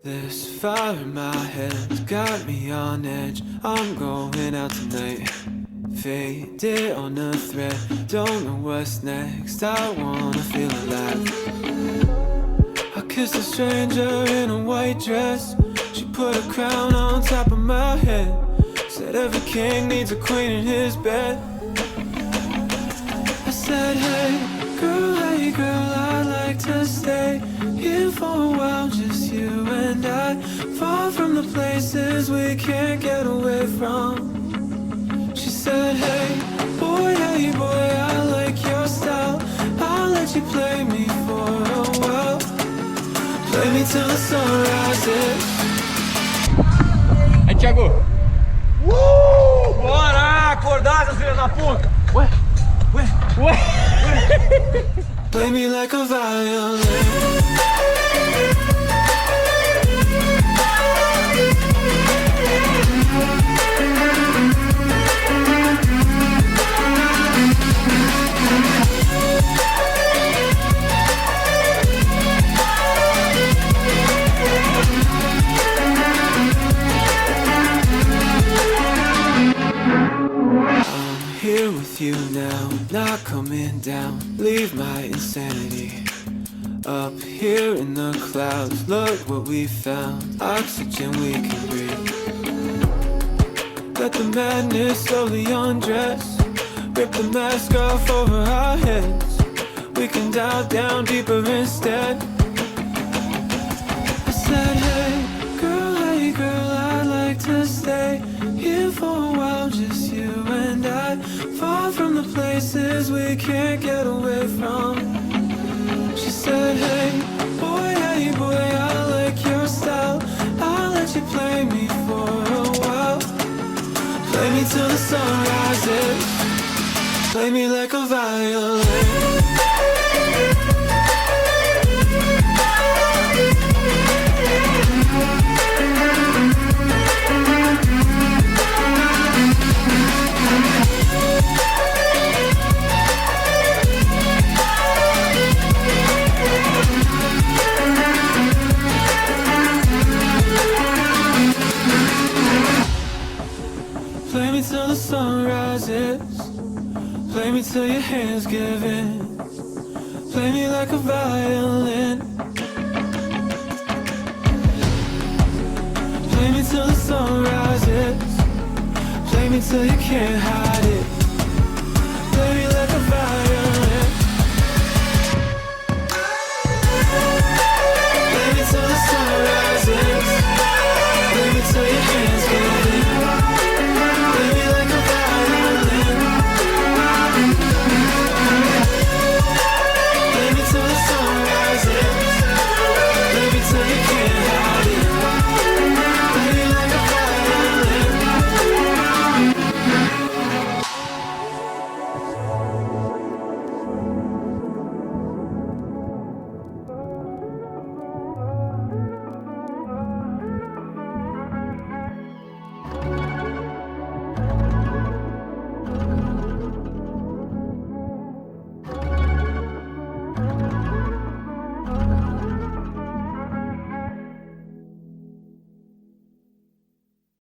This fire in my head got me on edge. I'm going out tonight. Faded on the thread, don't know what's next. I wanna feel alive. I kissed a stranger in a white dress. She put a crown on top of my head. Said every king needs a queen in his bed. I said, hey girl, I'd like to stay here for a while, just you and I. Far from the places we can't get away from. She said, hey boy, I like your style. I'll let you play me for a while. Play me till the sun rises. Aí, Thiago. Bora acordar, seus filhos da puta. Ué. Play me like a violin. Here with you now, not coming down. Leave my insanity up here in the clouds. Look what we found, oxygen we can breathe. Let the madness slowly undress. Rip the mask off over our heads. We can dive down deeper instead. I said, hey girl, I'd like to stay here for a while, just you and I. Far from the places we can't get away from. She said, hey boy, I like your style. I'll let you play me for a while. Play me till the sun rises. Play me like a violin. Play me till the sun rises. Play me till your hands give in. Play me like a violin. Play me till the sun rises. Play me till you can't hide